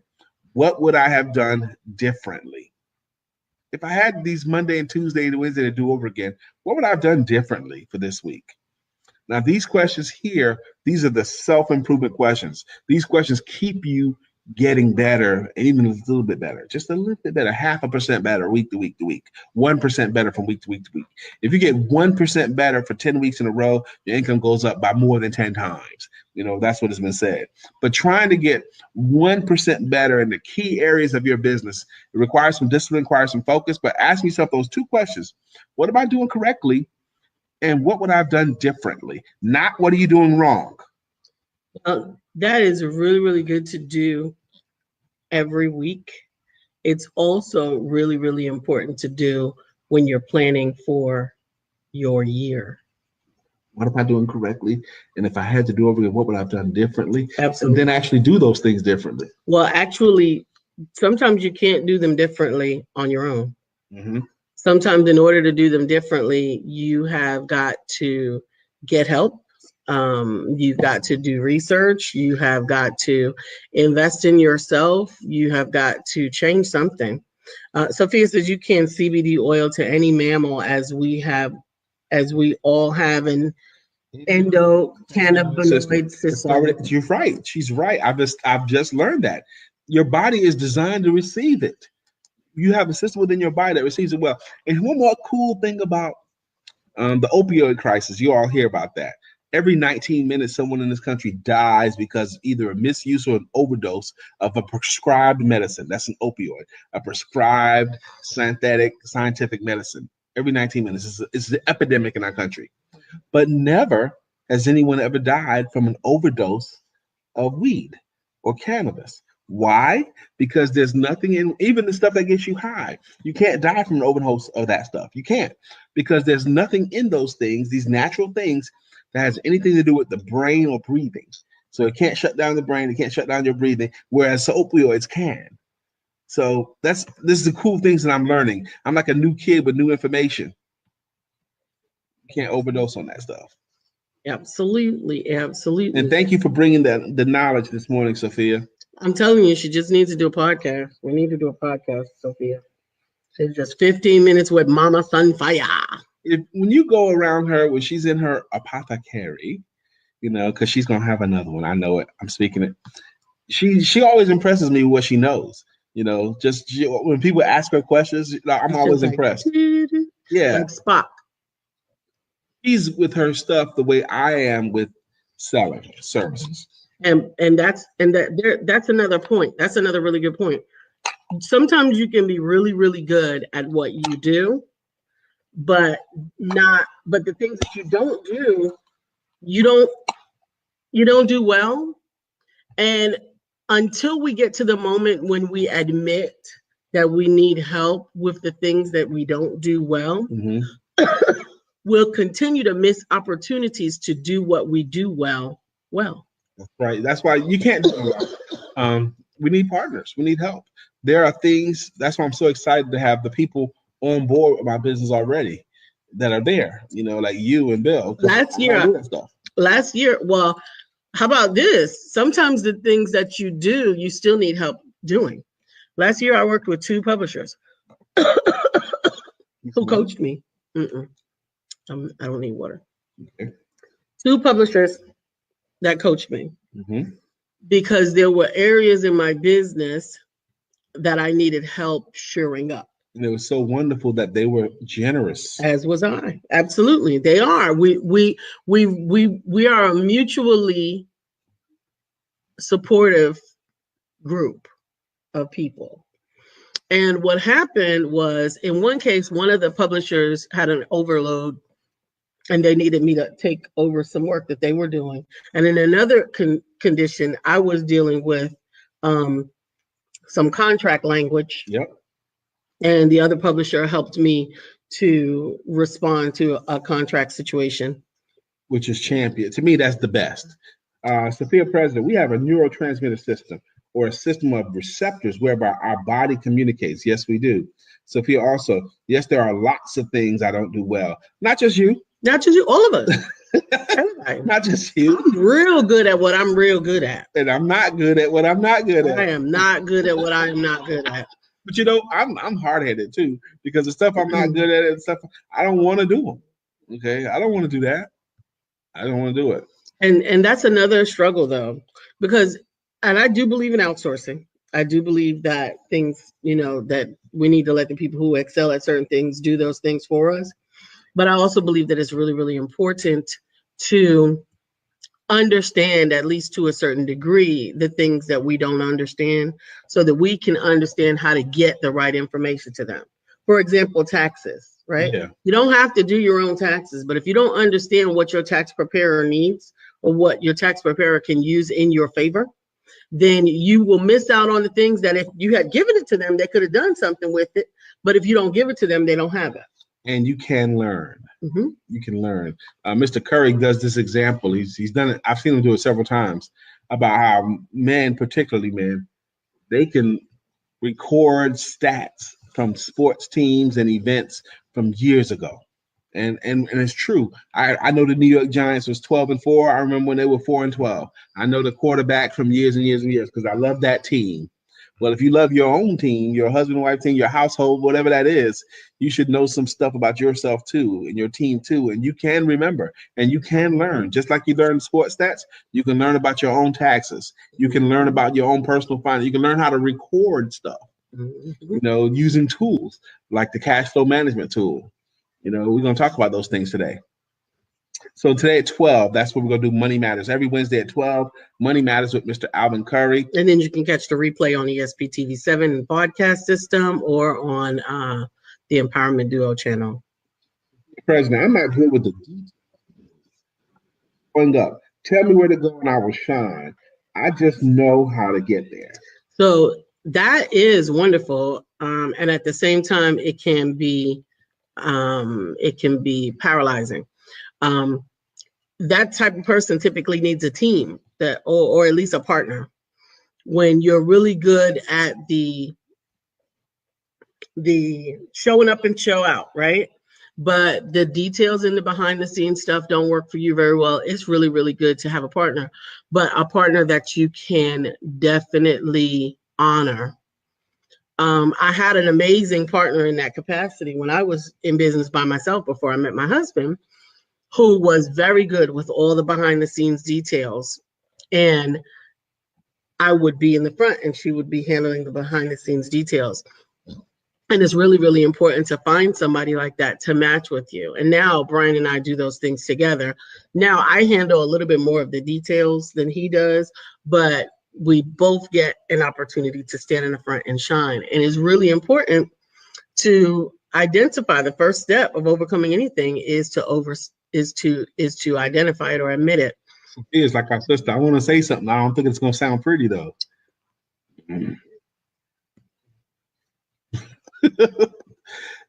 what would I have done differently? If I had these Monday and Tuesday and Wednesday to do over again, what would I have done differently for this week? Now, these questions here, these are the self-improvement questions. These questions keep you getting better, and even a little bit better, just a little bit better, 0.5% better week to week to week, 1% better from week to week to week. If you get 1% better for 10 weeks in a row, your income goes up by more than 10 times. That's what has been said. But trying to get 1% better in the key areas of your business, it requires some discipline, requires some focus, but ask yourself those 2 questions. What am I doing correctly? And what would I have done differently? Not what are you doing wrong? That is really, really good to do every week. It's also really, really important to do when you're planning for your year. What am I doing correctly? And if I had to do over again, what would I have done differently? Absolutely. And then actually do those things differently. Well, actually, sometimes you can't do them differently on your own. Mm-hmm. Sometimes in order to do them differently, you have got to get help. You've got to do research. You have got to invest in yourself. You have got to change something. Sophia says you can CBD oil to any mammal as we all have an endocannabinoid system. You're right. She's right. I've just learned that your body is designed to receive it. You have a system within your body that receives it well. And one more cool thing about the opioid crisis, you all hear about that. Every 19 minutes, someone in this country dies because either a misuse or an overdose of a prescribed medicine. That's an opioid, a prescribed scientific medicine. Every 19 minutes. It's an epidemic in our country. But never has anyone ever died from an overdose of weed or cannabis. Why? Because there's nothing in, even the stuff that gets you high. You can't die from an overdose of that stuff. You can't, because there's nothing in those things, these natural things, that has anything to do with the brain or breathing. So it can't shut down the brain, it can't shut down your breathing, whereas opioids can. So this is the cool things that I'm learning. I'm like a new kid with new information. You can't overdose on that stuff. Absolutely. And thank you for bringing the knowledge this morning, Sophia. I'm telling you, she just needs to do a podcast. We need to do a podcast, Sophia. It's just 15 minutes with Mama Sunfire. When you go around her, when she's in her apothecary, because she's going to have another one. I know it. I'm speaking it. She always impresses me with what she knows. When people ask her questions, I'm always impressed. Yeah. Like Spock. She's with her stuff the way I am with selling services. And that's another point. That's another really good point. Sometimes you can be really, really good at what you do, but the things that you don't do, you don't do well. And until we get to the moment when we admit that we need help with the things that we don't do well, we'll continue to miss opportunities to do what we do well. That's right. That's why you can't do it alone. We need partners. We need help. There are things, that's why I'm so excited to have the people on board with my business already that are there, like you and Bill. Last year, well, how about this? Sometimes the things that you do, you still need help doing. Last year, I worked with 2 publishers who coached me. I don't need water. Okay. 2 publishers that coached me because there were areas in my business that I needed help shoring up. And it was so wonderful that they were generous. As was I. Absolutely, they are. We are a mutually supportive group of people. And what happened was, in one case, one of the publishers had an overload and they needed me to take over some work that they were doing. And in another condition, I was dealing with some contract language. Yep. And the other publisher helped me to respond to a contract situation. Which is champion. To me, that's the best. Sophia President, we have a neurotransmitter system, or a system of receptors whereby our body communicates. Yes, we do. Sophia also, yes, there are lots of things I don't do well. Not just you. Not just you, all of us. Not just you. I'm real good at what I'm real good at. And I'm not good at what I'm not good at. I am not good at what I am not good at. But I'm hard-headed too, because the stuff I'm not good at and stuff, I don't want to do them. Okay? I don't want to do that. I don't want to do it. And that's another struggle though, because, and I do believe in outsourcing. I do believe that things, that we need to let the people who excel at certain things do those things for us. But I also believe that it's really, really important to understand, at least to a certain degree, the things that we don't understand so that we can understand how to get the right information to them. For example, taxes, right? Yeah. You don't have to do your own taxes, but if you don't understand what your tax preparer needs or what your tax preparer can use in your favor, then you will miss out on the things that if you had given it to them, they could have done something with it. But if you don't give it to them, they don't have it. And you can learn. You can learn. Mr. Curry does this example. He's done it. I've seen him do it several times about how particularly men, they can record stats from sports teams and events from years ago. And it's true. I know the New York Giants was 12-4. I remember when they were 4-12. I know the quarterback from years and years and years because I love that team. Well, if you love your own team, your husband and wife team, your household, whatever that is, you should know some stuff about yourself too and your team too. And you can remember and you can learn. Just like you learn sports stats, you can learn about your own taxes. You can learn about your own personal finance. You can learn how to record stuff, using tools like the cash flow management tool. We're going to talk about those things today. So today at 12, that's what we're going to do Money Matters. Every Wednesday at 12, Money Matters with Mr. Alvin Curry. And then you can catch the replay on ESPTV7 podcast system or on the Empowerment Duo channel. President, I'm not good with the details. Going up. Tell me where to go and I will shine. I just know how to get there. So that is wonderful. And at the same time, it can be paralyzing. That type of person typically needs a team or at least a partner. When you're really good at the showing up and show out, right? But the details and the behind the scenes stuff don't work for you very well. It's really, really good to have a partner, but a partner that you can definitely honor. I had an amazing partner in that capacity when I was in business by myself before I met my husband, who was very good with all the behind the scenes details. And I would be in the front and she would be handling the behind the scenes details. And it's really, really important to find somebody like that to match with you. And now Brian and I do those things together. Now I handle a little bit more of the details than he does, but we both get an opportunity to stand in the front and shine. And it's really important to identify. The first step of overcoming anything is to identify it or admit it. It is like our sister. I want to say something. I don't think it's going to sound pretty though.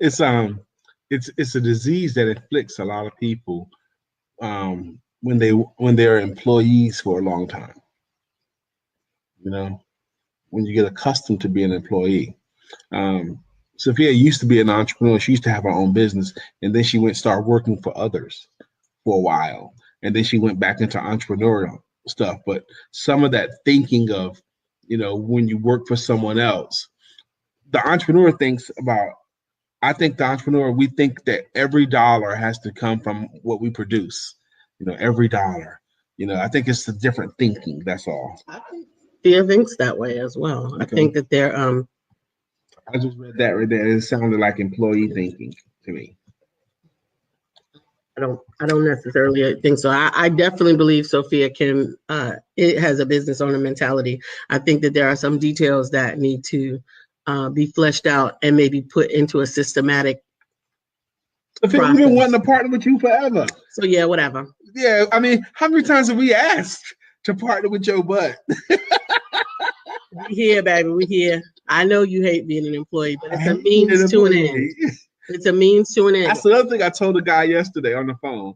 It's it's a disease that afflicts a lot of people when they're employees for a long time. You know, when you get accustomed to being an employee. Sophia used to be an entrepreneur. She used to have her own business, and then she went start working for others for a while, and then she went back into entrepreneurial stuff. But some of that thinking of, when you work for someone else, the entrepreneur thinks about. I think the entrepreneur, we think that every dollar has to come from what we produce. Every dollar. I think it's a different thinking. That's all. I think Thea thinks that way as well. Okay. I think that they're I just read that right there. It sounded like employee thinking to me. I don't necessarily think so. I definitely believe Sophia it has a business owner mentality. I think that there are some details that need to be fleshed out and maybe put into a systematic process. We've been wanting to partner with you forever. So yeah, whatever. Yeah, I mean, how many times have we asked to partner with Joe Butt? We here, baby. We here. I know you hate being an employee, but it's a means to an end. It's a means to an end. That's the other thing I told a guy yesterday on the phone.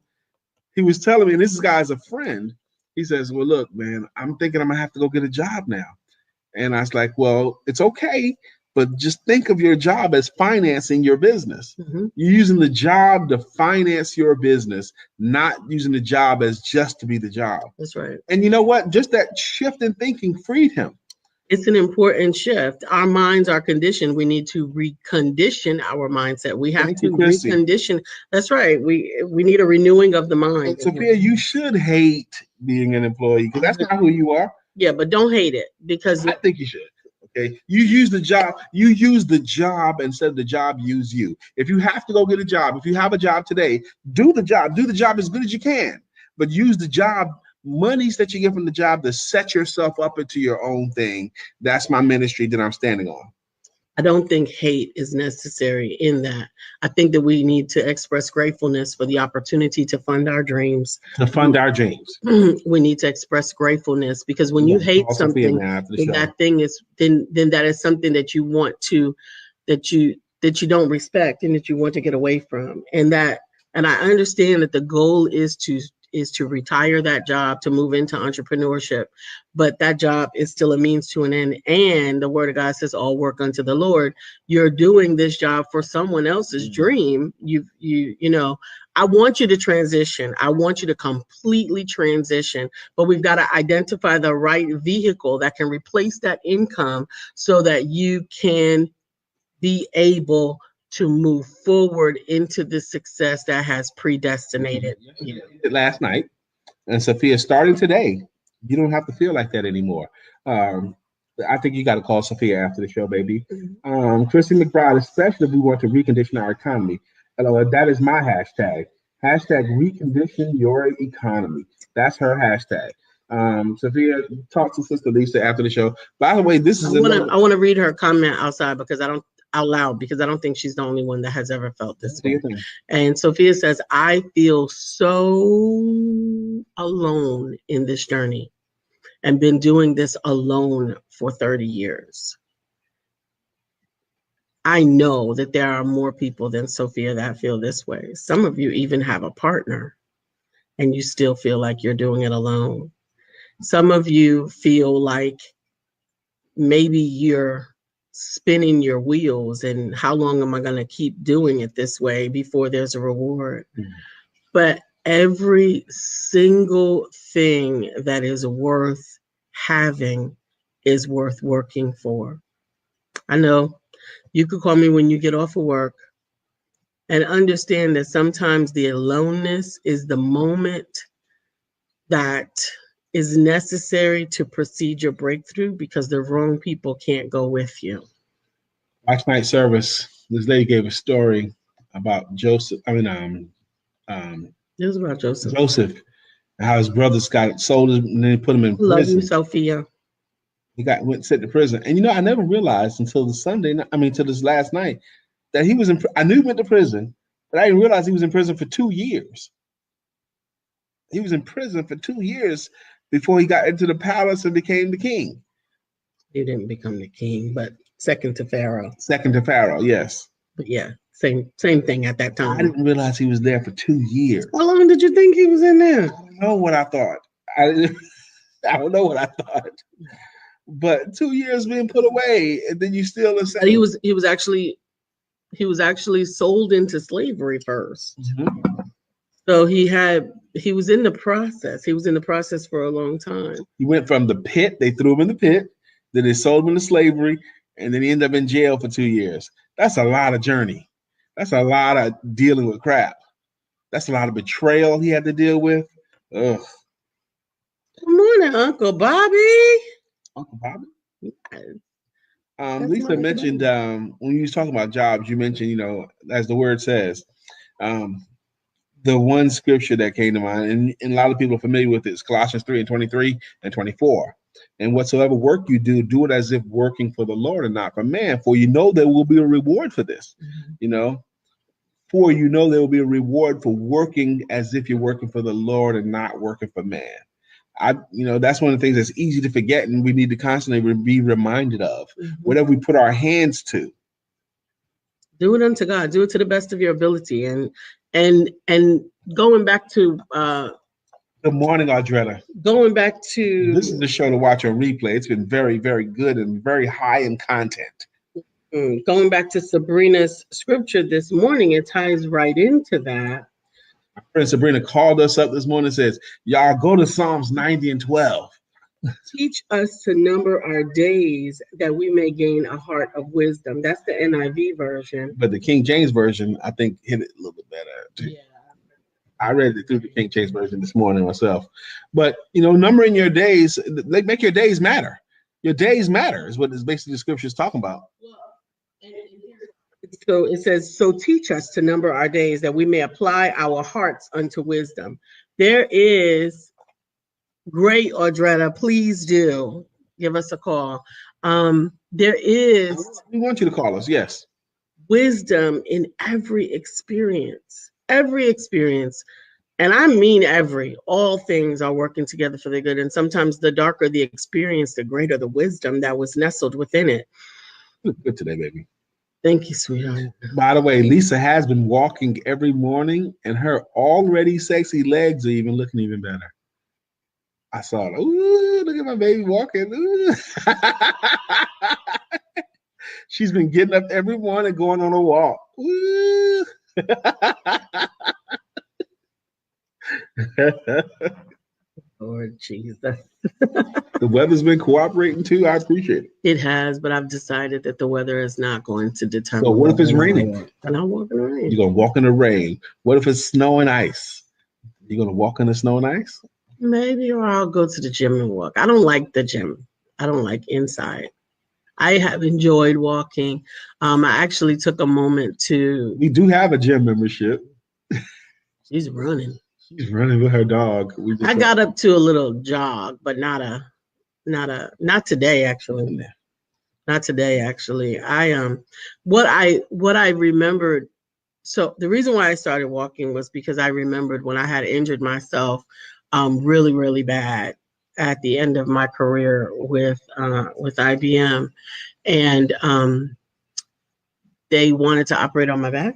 He was telling me, and this guy's a friend. He says, well, look, man, I'm thinking I'm going to have to go get a job now. And I was like, well, it's okay, but just think of your job as financing your business. Mm-hmm. You're using the job to finance your business, not using the job as just to be the job. That's right. And you know what? Just that shift in thinking freed him. It's an important shift. Our minds are conditioned. We need to recondition our mindset. We have to recondition. That's right. We need a renewing of the mind. And Sophia, you should hate being an employee because that's not who you are. Yeah, but don't hate it because I think you should. Okay, you use the job. You use the job instead of the job use you. If you have to go get a job, if you have a job today, do the job. Do the job as good as you can, but use the job. Monies that you get from the job to set yourself up into your own thing. That's my ministry that I'm standing on. I don't think hate is necessary in that. I think that we need to express gratefulness for the opportunity to fund our dreams. To fund our dreams. We need to express gratefulness because when you hate something, that thing is then that is something that you want to that you don't respect and that you want to get away from. And I understand that the goal is to retire that job, to move into entrepreneurship. But that job is still a means to an end. And the word of God says, all work unto the Lord. You're doing this job for someone else's dream. I want you to transition. I want you to completely transition, but we've got to identify the right vehicle that can replace that income so that you can be able to move forward into the success that has predestinated. Last night, and Sophia, starting today, you don't have to feel like that anymore. I think you got to call Sophia after the show, baby. Christy McBride, especially if we want to recondition our economy. Hello, that is my hashtag. Hashtag recondition your economy. That's her hashtag. Sophia, talk to Sister Lisa after the show. By the way, I want to read her comment outside because out loud because I don't think she's the only one that has ever felt this way. And Sophia says, I feel so alone in this journey and been doing this alone for 30 years. I know that there are more people than Sophia that feel this way. Some of you even have a partner and you still feel like you're doing it alone. Some of you feel like maybe you're spinning your wheels and how long am I going to keep doing it this way before there's a reward? Mm-hmm. But every single thing that is worth having is worth working for. I know you could call me when you get off of work and understand that sometimes the aloneness is the moment that is necessary to proceed your breakthrough because the wrong people can't go with you. Last night service, this lady gave a story about Joseph. It was about Joseph. Joseph, and how his brothers got sold and then put him in prison. Love you, Sophia. He went sent to prison, and I never realized until till this last night that he was in. I knew he went to prison, but I didn't realize he was in prison for 2 years. He was in prison for 2 years before he got into the palace and became the king. He didn't become the king, but second to Pharaoh. Second to Pharaoh, yes. But yeah, same thing at that time. I didn't realize he was there for 2 years. How long did you think he was in there? I don't know what I thought. I don't know what I thought. But 2 years being put away, and then you still But he was actually sold into slavery first. Mm-hmm. So he was in the process. He was in the process for a long time. He went from the pit, they threw him in the pit, then they sold him into slavery, and then he ended up in jail for 2 years. That's a lot of journey. That's a lot of dealing with crap. That's a lot of betrayal he had to deal with. Ugh. Good morning, Uncle Bobby. Uncle Bobby? Yes. Lisa mentioned when you was talking about jobs, you mentioned, as the word says, the one scripture that came to mind, and a lot of people are familiar with it, is Colossians 3:23 and 24. And whatsoever work you do, do it as if working for the Lord and not for man, for you know there will be a reward for this. Mm-hmm. For you know there will be a reward for working as if you're working for the Lord and not working for man. That's one of the things that's easy to forget, and we need to constantly be reminded of. Mm-hmm. Whatever we put our hands to, do it unto God. Do it to the best of your ability. And going back to good morning, Audretta. Going back to this is the show to watch on replay. It's been very, very good and very high in content. Going back to Sabrina's scripture this morning, it ties right into that. My friend Sabrina called us up this morning and says, y'all go to Psalms 90 and 12. Teach us to number our days that we may gain a heart of wisdom. That's the NIV version. But the King James version, I think, hit it a little bit better too. Yeah. I read it through the King James version this morning myself. But, numbering your days, make your days matter. Your days matter is what is basically the scripture is talking about. So it says, so teach us to number our days that we may apply our hearts unto wisdom. There is great, Audretta, please do give us a call. There is. We want you to call us, yes. Wisdom in every experience. And I mean all things are working together for the good. And sometimes the darker the experience, the greater the wisdom that was nestled within it. You look good today, baby. Thank you, sweetheart. By the way, Lisa has been walking every morning, and her already sexy legs are looking even better. I saw it. Ooh, look at my baby walking. Ooh. She's been getting up every morning, going on a walk. Ooh. Lord Jesus. The weather's been cooperating too. I appreciate it. It has, but I've decided that the weather is not going to determine. So what if it's raining? And I'll walk in the rain. You're going to walk in the rain. What if it's snow and ice? You're going to walk in the snow and ice? Maybe, or I'll go to the gym and walk. I don't like the gym. I don't like inside. I have enjoyed walking. I actually took a moment to. We do have a gym membership. She's running. She's running with her dog. I got up to a little jog, but not today actually. Not today actually. What I remembered. So the reason why I started walking was because I remembered when I had injured myself really, really bad at the end of my career with IBM, and they wanted to operate on my back.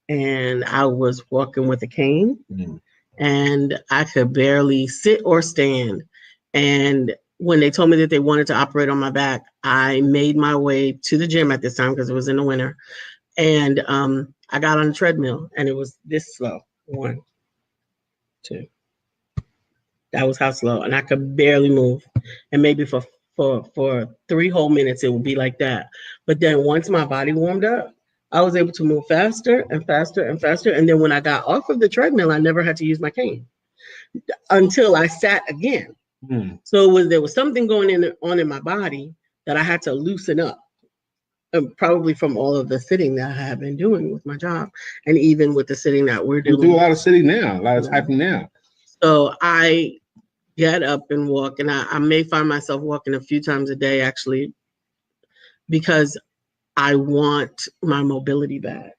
And I was walking with a cane, and I could barely sit or stand. And when they told me that they wanted to operate on my back, I made my way to the gym at this time because it was in the winter. And I got on the treadmill, and it was this slow. 1, 2. That was how slow. And I could barely move. And maybe for 3 whole minutes, it would be like that. But then once my body warmed up, I was able to move faster and faster and faster. And then when I got off of the treadmill, I never had to use my cane until I sat again. So there was something going on in my body that I had to loosen up, probably from all of the sitting that I have been doing with my job, and even with the sitting that we're doing. We do a lot of sitting now, a lot of typing now. So I get up and walk, and I may find myself walking a few times a day, actually, because I want my mobility back.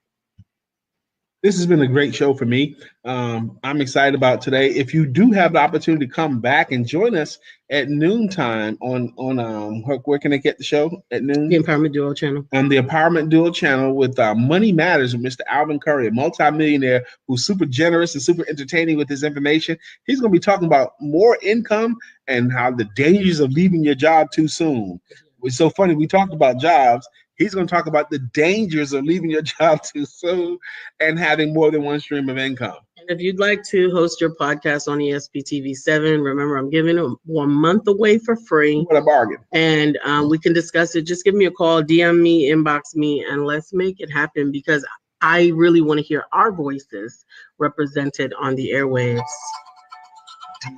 This has been a great show for me. I'm excited about today. If you do have the opportunity to come back and join us at noontime on where can they get the show at noon? The Empowerment Duo channel. On the Empowerment Duo channel with Money Matters with Mr. Alvin Curry, a multimillionaire who's super generous and super entertaining with his information. He's going to be talking about more income and how the dangers of leaving your job too soon. It's so funny. We talked about jobs. He's going to talk about the dangers of leaving your job too soon and having more than one stream of income. And if you'd like to host your podcast on ESPTV7, remember I'm giving it 1 month away for free. What a bargain. And we can discuss it. Just give me a call, DM me, inbox me, and let's make it happen because I really want to hear our voices represented on the airwaves.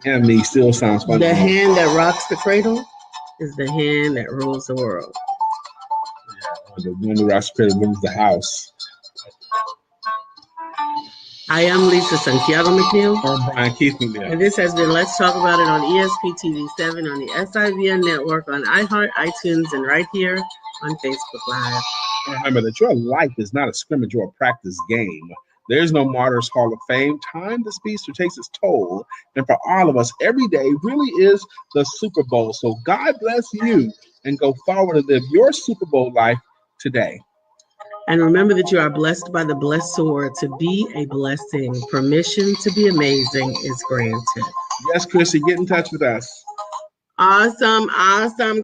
DM me still sounds funny. The hand that rocks the cradle is the hand that rules the world. The one that rocks the cradle moves the house. I am LisaSantiagoMcNeill. I'm Brian Keith McNeill. And this has been Let's Talk About It on ESPTV7 on the SIVN network, on iHeart, iTunes, and right here on Facebook Live. Remember that your life is not a scrimmage or a practice game. There's no Martyrs Hall of Fame. Time the speedster takes its toll. And for all of us, every day really is the Super Bowl. So God bless you and go forward and live your Super Bowl life today. And remember that you are blessed by the blessor to be a blessing. Permission to be amazing is granted. Yes, Chrissy, get in touch with us. Awesome.